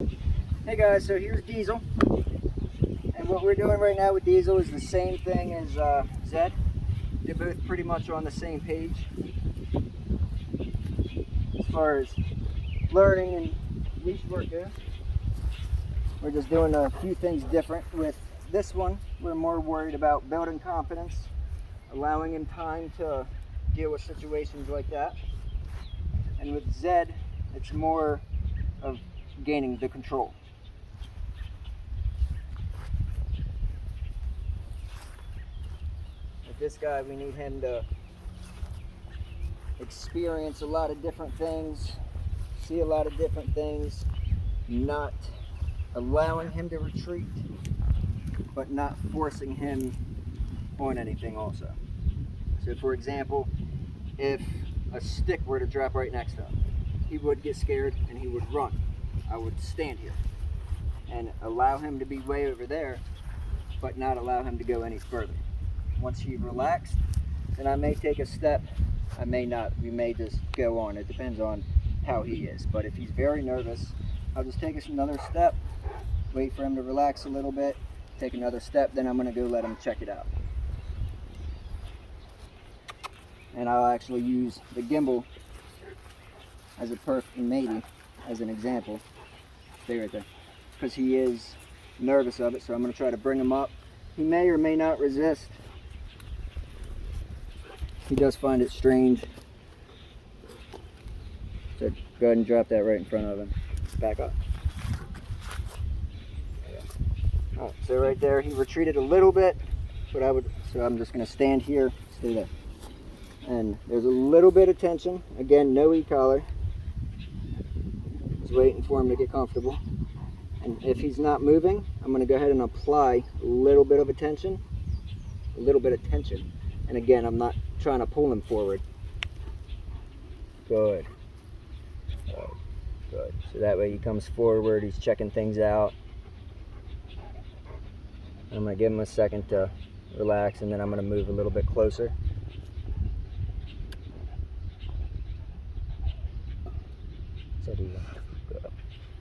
Hey guys, so here's Diesel, and what we're doing right now with Diesel is the same thing as Zed. They're both pretty much on the same page as far as learning and leash work goes. We're just doing a few things different. With this one, we're more worried about building confidence, allowing him time to deal with situations like that. And with Zed, it's more of gaining the control. With this guy, we need him to experience a lot of different things, see a lot of different things, not allowing him to retreat, but not forcing him on anything also. So for example, if a stick were to drop right next to him, he would get scared and he would run. I would stand here and allow him to be way over there, but not allow him to go any further. Once he relaxed, then I may take a step, I may not. We may just go on. It depends on how he is. But if he's very nervous, I'll just take another step, wait for him to relax a little bit, take another step, then I'm going to go let him check it out. And I'll actually use the gimbal as a perfect, maybe as an example. Stay right there. Because he is nervous of it, so I'm going to try to bring him up. He may or may not resist. He does find it strange. So go ahead and drop that right in front of him. Back up. Alright, so right there he retreated a little bit, but so I'm just going to stand here, stay there. And there's a little bit of tension. Again, no e-collar. Just waiting for him to get comfortable. And if he's not moving, I'm going to go ahead and apply a little bit of tension. And again, I'm not trying to pull him forward. Good. Good. So that way he comes forward, he's checking things out. I'm going to give him a second to relax, and then I'm going to move a little bit closer.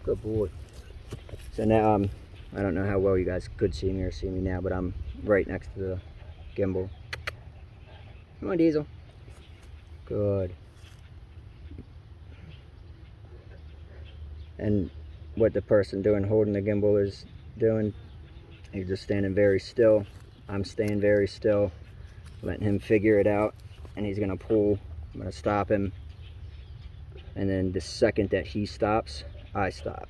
Good boy. So now I don't know how well you guys could see me or see me now, but I'm right next to the gimbal. Come on, Diesel. Good. And what the person holding the gimbal is doing, he's just standing very still. I'm staying very still, letting him figure it out, and he's gonna pull. I'm gonna stop him, and then the second that he stops, I stop.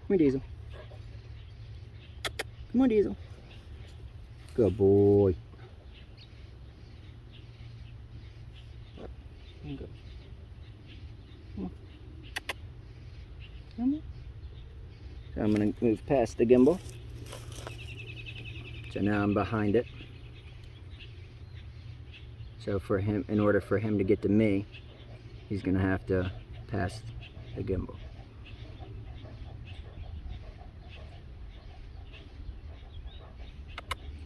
Come on, Diesel. Come on, Diesel. Good boy. Go. Come on. Come on. So I'm going to move past the gimbal. So now I'm behind it. So for him, in order for him to get to me, he's going to have to pass the gimbal.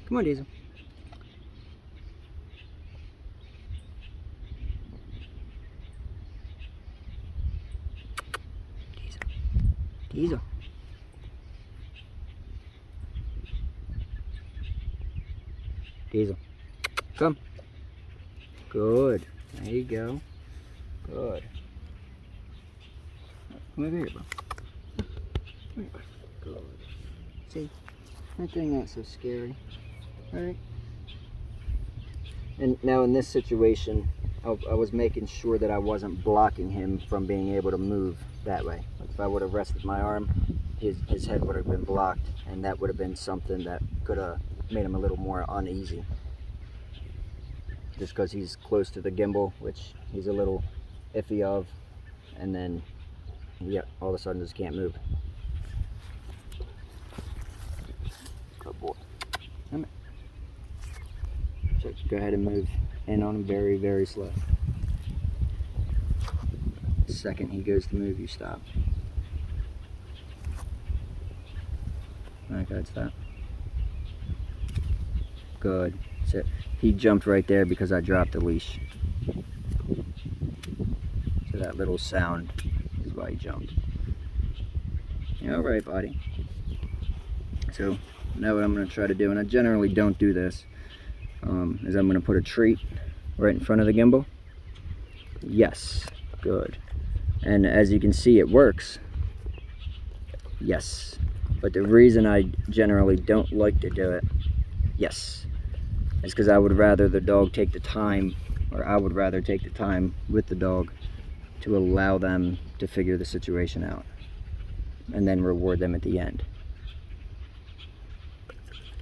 Come on, Diesel. Diesel. Diesel. Come. Good. There you go. Good. Come over here, bro. Come here. Good. See? That thing not so scary. Alright. And now in this situation, I was making sure that I wasn't blocking him from being able to move that way. Like if I would have rested my arm, his head would have been blocked, and that would have been something that could have made him a little more uneasy. Just because he's close to the gimbal, which he's a little iffy of, and then, yeah, all of a sudden just can't move. Good boy. Come here. So go ahead and move in on him very, very slow. The second he goes to move, you stop. Alright, good, stop. Good. Sit. He jumped right there because I dropped the leash. So that little sound is why he jumped. All right, buddy. So now what I'm going to try to do, and I generally don't do this, is I'm going to put a treat right in front of the gimbal. Yes, good. And as you can see, it works. Yes. But the reason I generally don't like to do it, yes, is because I would rather the dog take the time, or I would rather take the time with the dog to allow them to figure the situation out and then reward them at the end.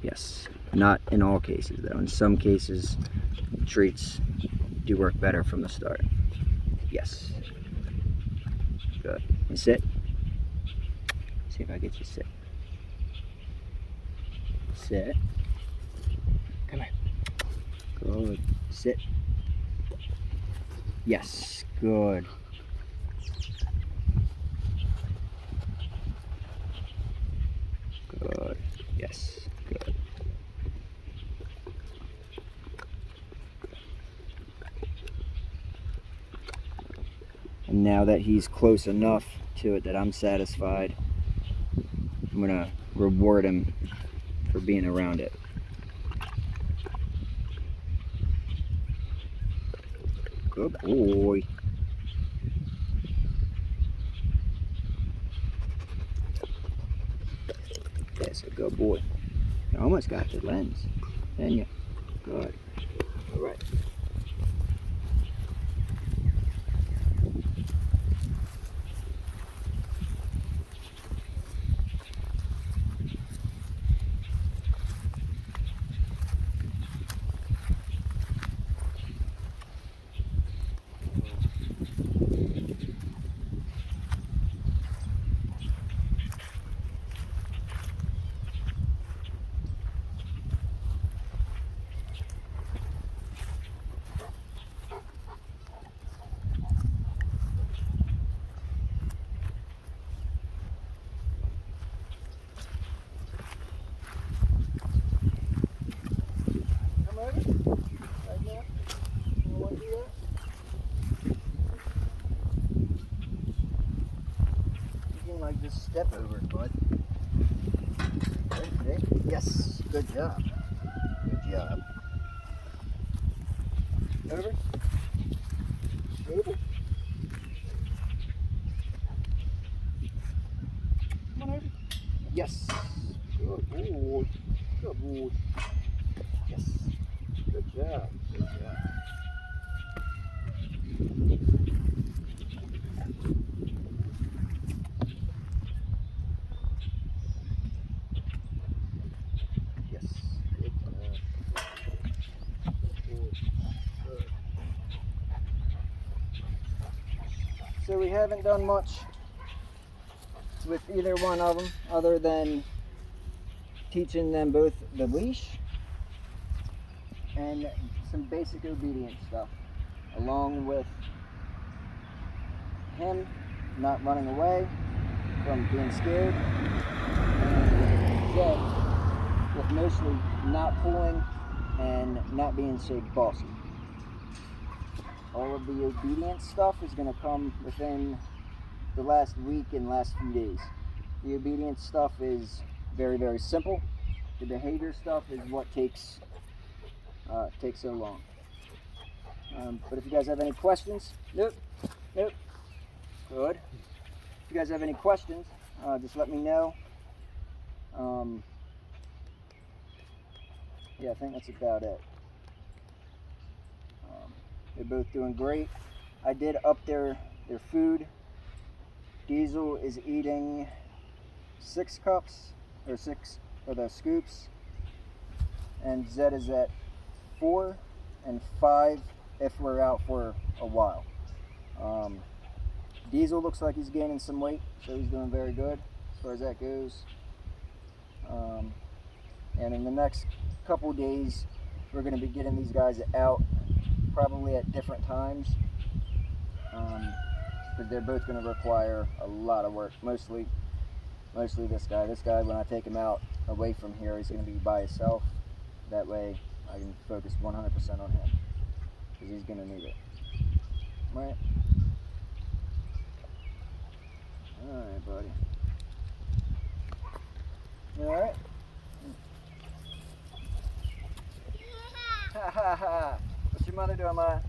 Yes, not in all cases though. In some cases, treats do work better from the start. Yes. Good. And sit. See if I get you to sit. Sit. Come here. Good. Sit. Yes. Good. Good. Yes. Good. And now that he's close enough to it that I'm satisfied, I'm gonna reward him for being around it. Good boy. That's a good boy. You almost got the lens, didn't you? Good. All right. Just step over it, bud. Okay. Yes, good job. Good job. Over. Over. Come on over. Yes. Good boy. Good boy. Yes. Good job. Good job. Yes. Good job. Good. Good. So we haven't done much with either one of them other than teaching them both the leash and some basic obedience stuff, along with him not running away from being scared, and Zed with mostly not pulling and not being so bossy. All of the obedience stuff is going to come within the last week and last few days. The obedience stuff is very, very simple. The behavior stuff is what takes so long. But if you guys have any questions, nope. Good. If you guys have any questions, just let me know. Yeah, I think that's about it. They're both doing great. I did up their food. Diesel is eating 6 cups, or 6 of the scoops, and Zed is at 4 and 5 if we're out for a while. Diesel looks like he's gaining some weight, so he's doing very good as far as that goes. And in the next couple days, we're going to be getting these guys out, probably at different times, because they're both going to require a lot of work. Mostly this guy. This guy, when I take him out away from here, he's going to be by himself. That way I can focus 100% on him, because he's going to need it. Right? Alright, buddy. You alright? Ha ha ha! What's your mother doing, Ma?